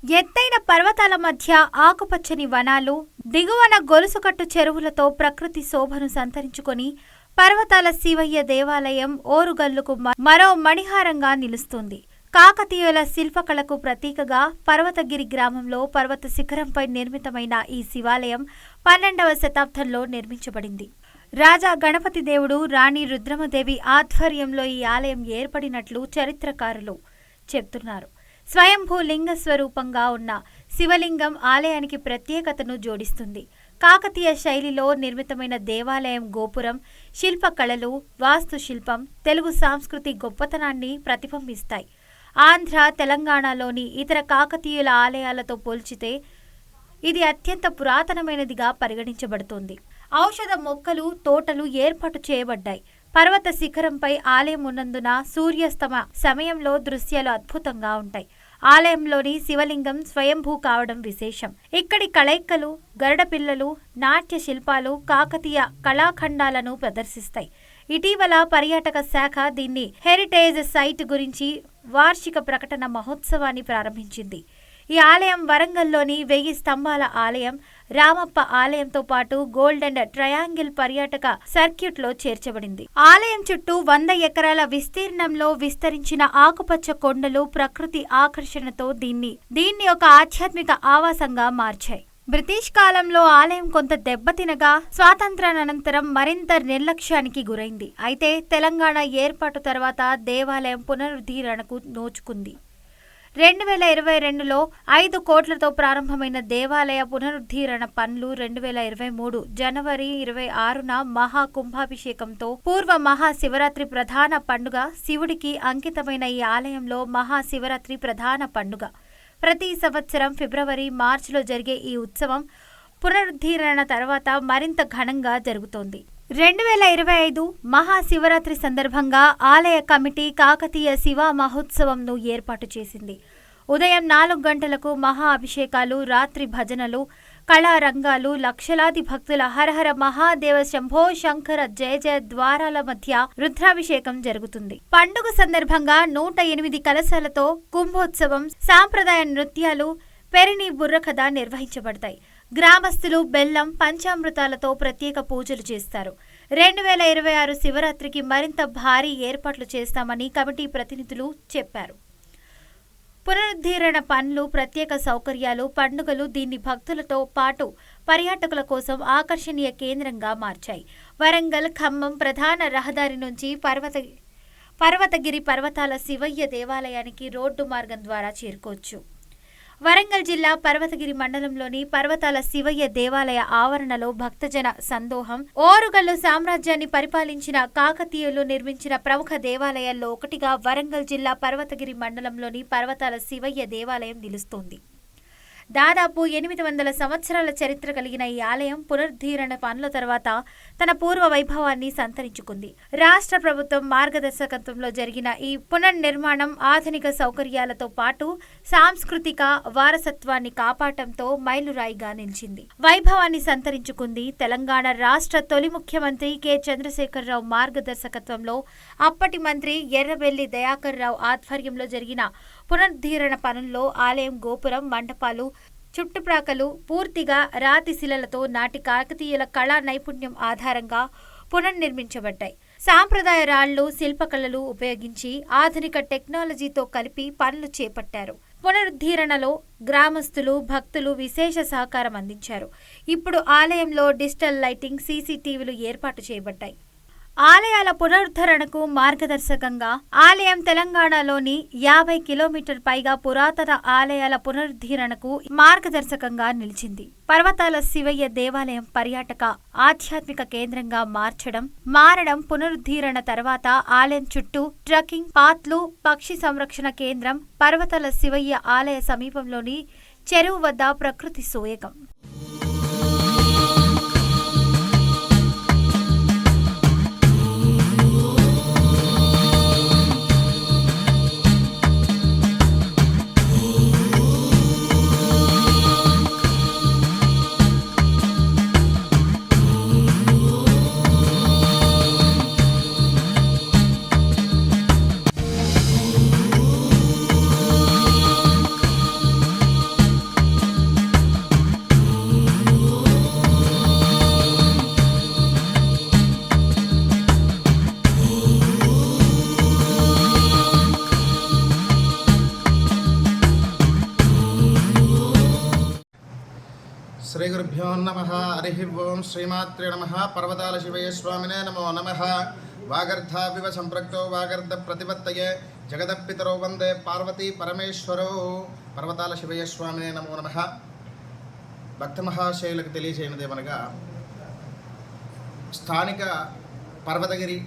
ఎత్తైన పర్వతాల మధ్య ఆకుపచ్చని వనాలు, దిగువన గొలుసుకట్టు చెరువులతో ప్రకృతి శోభను సంతరించుకొని పర్వతాల శివయ్య దేవాలయం ఓరుగల్లుకు మరో మణిహారంగా నిలుస్తుంది. కాకతీయుల శిల్పకళకు ప్రతీకగా పర్వతగిరి గ్రామంలో పర్వత శిఖరంపై నిర్మితమైన ఈ శివాలయం 12వ శతాబ్దంలో నిర్మించబడింది. రాజా గణపతి దేవుడు, రాణి రుద్రమదేవి ఆధ్వర్యంలో ఈ ఆలయం ఏర్పడినట్లు చరిత్రకారులు చెబుతున్నారు. స్వయంభూ లింగ స్వరూపంగా ఉన్న శివలింగం ఆలయానికి ప్రత్యేకతను జోడిస్తుంది. కాకతీయ శైలిలో నిర్మితమైన దేవాలయం గోపురం, శిల్పకళలు, వాస్తుశిల్పం తెలుగు సంస్కృతి గొప్పతనాన్ని ప్రతిబింబిస్తాయి. ఆంధ్ర, తెలంగాణలోని ఇతర కాకతీయుల ఆలయాలతో పోల్చితే ఇది అత్యంత పురాతనమైనదిగా పరిగణించబడుతోంది. ఔషధ మొక్కలు, తోటలు ఏర్పాటు చేయబడ్డాయి. పర్వత శిఖరంపై ఆలయం ఉన్నందున సూర్యాస్తమ సమయంలో దృశ్యాలు అద్భుతంగా ఉంటాయి. ఆలయంలోని శివలింగం స్వయంభూ కావడం విశేషం. ఇక్కడి కళైక్కలు, గరుడ పిల్లలు, నాట్య శిల్పాలు కాకతీయ కళాఖండాలను ప్రదర్శిస్తాయి. ఇటీవల పర్యాటక శాఖ దీన్ని హెరిటేజ్ సైట్ గురించి వార్షిక ప్రకటన మహోత్సవాన్ని ప్రారంభించింది. ఈ ఆలయం వరంగల్లోని 1000 స్తంభాల ఆలయం, రామప్ప ఆలయంతో పాటు గోల్డెన్ ట్రయాంగిల్ పర్యాటక సర్క్యూట్లో చేర్చబడింది. ఆలయం చుట్టూ 100 ఎకరాల విస్తీర్ణంలో విస్తరించిన ఆకుపచ్చ కొండలు ప్రకృతి ఆకర్షణతో దీన్ని ఒక ఆధ్యాత్మిక ఆవాసంగా మార్చాయి. బ్రిటిష్ కాలంలో ఆలయం కొంత దెబ్బతినగా స్వాతంత్ర్యానంతరం మరింత నిర్లక్ష్యానికి గురైంది. అయితే తెలంగాణ ఏర్పాటు తర్వాత దేవాలయం పునరుద్ధరణకు నోచుకుంది. 2022లో 5 కోట్లతో ప్రారంభమైన దేవాలయ పునరుద్ధరణ పనులు 2023 జనవరి 26న మహాకుంభాభిషేకంతో పూర్వ మహాశివరాత్రి ప్రధాన పండుగ శివుడికి అంకితమైన ఈ ఆలయంలో మహాశివరాత్రి ప్రధాన పండుగ. ప్రతి సంవత్సరం ఫిబ్రవరి, మార్చిలో జరిగే ఈ ఉత్సవం పునరుద్ధరణ తర్వాత మరింత ఘనంగా జరుగుతోంది. 2025 మహాశివరాత్రి సందర్భంగా ఆలయ కమిటీ కాకతీయ శివ మహోత్సవంను ఏర్పాటు చేసింది. ఉదయం 4 గంటలకు మహా అభిషేకాలు, రాత్రి భజనలు, కళారంగాలు, లక్షలాది భక్తుల హరహర మహాదేవ శంభో శంకర జయ జయ ద్వారాల మధ్య రుద్రాభిషేకం జరుగుతుంది. పండుగ సందర్భంగా 108 కలశాలతో కుంభోత్సవం, సాంప్రదాయ నృత్యాలు, పెరిని బుర్రకథ నిర్వహించబడతాయి. గ్రామస్తులు బెల్లం, పంచామృతాలతో ప్రత్యేక పూజలు చేస్తారు. 2026 శివరాత్రికి మరింత భారీ ఏర్పాట్లు చేస్తామని కమిటీ ప్రతినిధులు చెప్పారు. పునరుద్ధరణ పనులు, ప్రత్యేక సౌకర్యాలు, పండుగలు దీన్ని భక్తులతో పాటు పర్యాటకుల కోసం ఆకర్షణీయ కేంద్రంగా మార్చాయి. వరంగల్, ఖమ్మం ప్రధాన రహదారి నుంచి పర్వతగిరి పర్వతాల శివయ్య దేవాలయానికి రోడ్డు మార్గం ద్వారా చేరుకోవచ్చు. వరంగల్ జిల్లా పర్వతగిరి మండలంలోని పర్వతాల శివయ్య దేవాలయ ఆవరణలో భక్తజన సందోహం. ఓరుగల్లు సామ్రాజ్యాన్ని పరిపాలించిన కాకతీయులు నిర్మించిన ప్రముఖ దేవాలయాల్లో ఒకటిగా వరంగల్ జిల్లా పర్వతగిరి మండలంలోని పర్వతాల శివయ్య దేవాలయం నిలుస్తోంది. దాదాపు 800 సంవత్సరాల చరిత్ర కలిగిన ఈ ఆలయం పునరుద్ధరణ పనుల తర్వాత తన పూర్వ వైభవాన్ని సంతరించుకుంది. రాష్ట్ర ప్రభుత్వం మార్గదర్శకత్వంలో జరిగిన ఈ పునర్నిర్మాణం ఆధునిక సౌకర్యాలతో పాటు సాంస్కృతిక వారసత్వాన్ని కాపాడటంతో మైలురాయిగా నిలిచింది. వైభవాన్ని సంతరించుకుంది. తెలంగాణ రాష్ట్ర తొలి ముఖ్యమంత్రి కె. చంద్రశేఖరరావు మార్గదర్శకత్వంలో అప్పటి మంత్రి ఎర్రబెల్లి దయాకర్ రావు ఆధ్వర్యంలో జరిగిన పునరుద్ధరణ పనుల్లో ఆలయం గోపురం, మండపాలు, చుట్టుప్రాకలు పూర్తిగా రాతి శిలలతో నాటి కాకతీయుల కళా నైపుణ్యం ఆధారంగా పునర్నిర్మించబడ్డాయి. సాంప్రదాయ రాళ్లు, శిల్పకళలు ఉపయోగించి ఆధునిక టెక్నాలజీతో కలిపి పనులు చేపట్టారు. పునరుద్ధరణలో గ్రామస్తులు, భక్తులు విశేష సహకారం అందించారు. ఇప్పుడు ఆలయంలో డిజిటల్ లైటింగ్, సీసీటీవీలు ఏర్పాటు చేయబడ్డాయి. ఆలయాల పునరుద్ధరణకు మార్గదర్శకంగా ఆలయం తెలంగాణలోని 50 కిలోమీటర్ పైగా పురాతన ఆలయాల పునరుద్ధరణకు మార్గదర్శకంగా నిలిచింది. పర్వతాల శివయ్య దేవాలయం పర్యాటక, ఆధ్యాత్మిక కేంద్రంగా మారడం పునరుద్ధరణ తర్వాత ఆలయం చుట్టూ ట్రెక్కింగ్ పాత్లు, పక్షి సంరక్షణ కేంద్రం, పర్వతాల శివయ్య ఆలయ సమీపంలోని చెరువు వద్ద ప్రకృతి సోయగం. శ్రీగురుభ్యో నమః. హరి ఓం. శ్రీమాత్రే నమః. పర్వతాల శివయ్య స్వామినే నమో నమః. వాగర్ధావివ సంపృక్తో వాగర్ధ ప్రతిపత్తయే జగదపితరో వందే పార్వతీ పరమేశ్వరో. పర్వతాల శివయ్య స్వామినే నమో నమః. భక్త మహాశయులకు తెలియజేయనిదేమనగా, స్థానిక పర్వతగిరి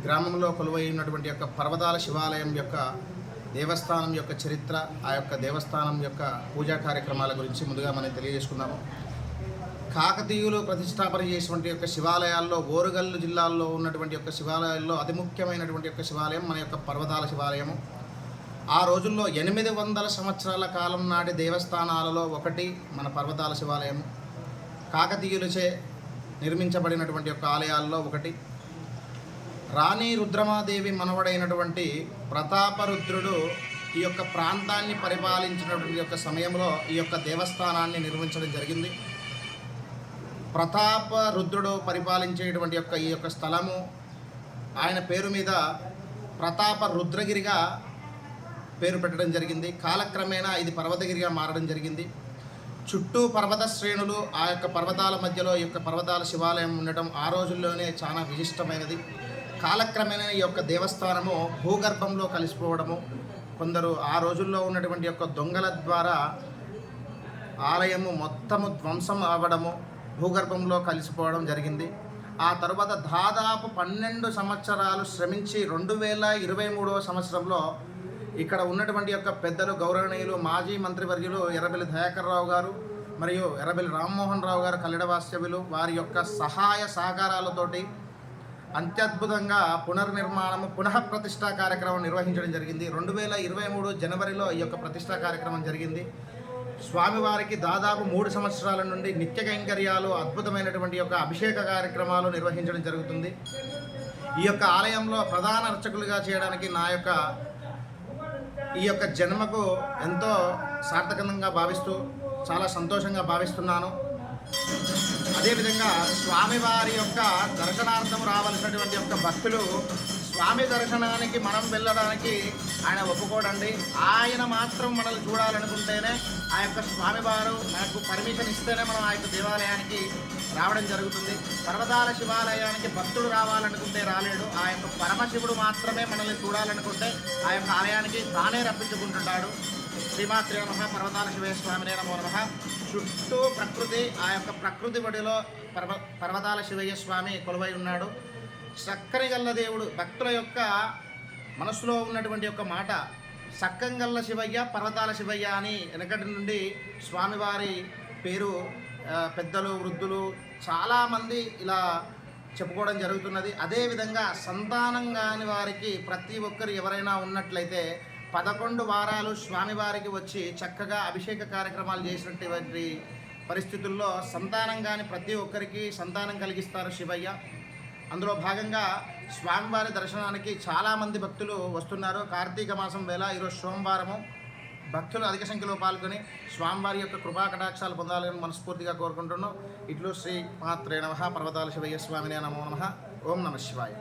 గ్రామంలో కొలువై ఉన్నటువంటి యొక్క పర్వతాల శివాలయం యొక్క దేవస్థానం యొక్క చరిత్ర, ఆ యొక్క దేవస్థానం యొక్క పూజా కార్యక్రమాల గురించి ముందుగా మనం తెలియజేసుకున్నాము. కాకతీయులు ప్రతిష్టాపన చేసినటువంటి యొక్క శివాలయాల్లో, ఓరుగల్లు జిల్లాల్లో ఉన్నటువంటి యొక్క శివాలయాల్లో అతి ముఖ్యమైనటువంటి యొక్క శివాలయం మన యొక్క పర్వతాల శివాలయము. ఆ రోజుల్లో 800 సంవత్సరాల కాలం నాటి దేవస్థానాలలో ఒకటి మన పర్వతాల శివాలయము. కాకతీయులచే నిర్మించబడినటువంటి యొక్క ఆలయాల్లో ఒకటి. రాణి రుద్రమాదేవి మనవడైనటువంటి ప్రతాపరుద్రుడు ఈ యొక్క ప్రాంతాన్ని పరిపాలించినటువంటి యొక్క సమయంలో ఈ యొక్క దేవస్థానాన్ని నిర్మించడం జరిగింది. ప్రతాపరుద్రుడు పరిపాలించేటువంటి యొక్క ఈ యొక్క స్థలము ఆయన పేరు మీద ప్రతాపరుద్రగిరిగా పేరు పెట్టడం జరిగింది. కాలక్రమేణా ఇది పర్వతగిరిగా మారడం జరిగింది. చుట్టూ పర్వత శ్రేణులు, ఆ యొక్క పర్వతాల మధ్యలో ఈ యొక్క పర్వతాల శివాలయం ఉండటం ఆ రోజుల్లోనే చాలా విశిష్టమైనది. కాలక్రమేణా ఈ యొక్క దేవస్థానము భూగర్భంలో కలిసిపోవడము, కొందరు ఆ రోజుల్లో ఉన్నటువంటి యొక్క దొంగల ద్వారా ఆలయము మొత్తము ధ్వంసం అవ్వడము, భూగర్భంలో కలిసిపోవడం జరిగింది. ఆ తర్వాత దాదాపు 12 సంవత్సరాలు శ్రమించి 2023వ సంవత్సరంలో ఇక్కడ ఉన్నటువంటి యొక్క పెద్దలు, గౌరవనీయులు, మాజీ మంత్రివర్యులు ఎర్రబెల్లి దయాకర్ రావు గారు మరియు ఎర్రబెల్లి రామ్మోహన్ రావు గారు కల్లెడవాస్తవ్యులు వారి యొక్క సహాయ సహకారాలతోటి అత్యద్భుతంగా పునర్నిర్మాణము, పునఃప్రతిష్ఠా కార్యక్రమం నిర్వహించడం జరిగింది. 2023 జనవరిలో ఈ యొక్క ప్రతిష్టా కార్యక్రమం జరిగింది. స్వామివారికి దాదాపు 3 సంవత్సరాల నుండి నిత్య కైంకర్యాలు, అద్భుతమైనటువంటి యొక్క అభిషేక కార్యక్రమాలు నిర్వహించడం జరుగుతుంది. ఈ యొక్క ఆలయంలో ప్రధాన అర్చకులుగా చేయడానికి నా యొక్క ఈ యొక్క జన్మకు ఎంతో సార్థకంగా భావిస్తూ చాలా సంతోషంగా భావిస్తున్నాను. అదేవిధంగా స్వామివారి యొక్క దర్శనార్థం రావాల్సినటువంటి యొక్క భక్తులు స్వామి దర్శనానికి మనం వెళ్ళడానికి ఆయన ఒప్పుకోడండి. ఆయన మాత్రం మనల్ని చూడాలనుకుంటేనే, ఆ యొక్క స్వామివారు మనకు పర్మిషన్ ఇస్తేనే మనం ఆ యొక్క దేవాలయానికి రావడం జరుగుతుంది. పర్వతాల శివాలయానికి భక్తుడు రావాలనుకుంటే రాలేడు. ఆ యొక్క పరమశివుడు మాత్రమే మనల్ని చూడాలనుకుంటే ఆ యొక్క ఆలయానికి తానే రప్పించుకుంటున్నాడు. శ్రీమాత్రే నమః. పర్వతాల శివయ్య స్వామినే నమో నమః. చుట్టూ ప్రకృతి, ఆ యొక్క ప్రకృతి బడిలో పర్వతాల శివయ్య స్వామి కొలువై ఉన్నాడు. చక్కని గల్ల దేవుడు. భక్తుల యొక్క మనసులో ఉన్నటువంటి యొక్క మాట సక్కంగల్ల శివయ్య, పర్వతాల శివయ్య అని వెనకటి నుండి స్వామివారి పేరు పెద్దలు, వృద్ధులు చాలామంది ఇలా చెప్పుకోవడం జరుగుతున్నది. అదేవిధంగా సంతానం కాని వారికి ప్రతి ఒక్కరు ఎవరైనా ఉన్నట్లయితే 11 వారాలు స్వామివారికి వచ్చి చక్కగా అభిషేక కార్యక్రమాలు చేసినటువంటి పరిస్థితుల్లో సంతానం కాని ప్రతి ఒక్కరికి సంతానం కలిగిస్తారు శివయ్య. అందులో భాగంగా స్వామివారి దర్శనానికి చాలామంది భక్తులు వస్తున్నారు. కార్తీక మాసం వేళ ఈరోజు సోమవారము. భక్తులు అధిక సంఖ్యలో పాల్గొని స్వామివారి యొక్క కృపా కటాక్షాలు పొందాలని మనస్ఫూర్తిగా కోరుకుంటున్నాం. ఇట్లు శ్రీ మాత్రే నమః. పర్వతాల శివయ్య స్వామినే నమో నమః. ఓం నమః శివాయ.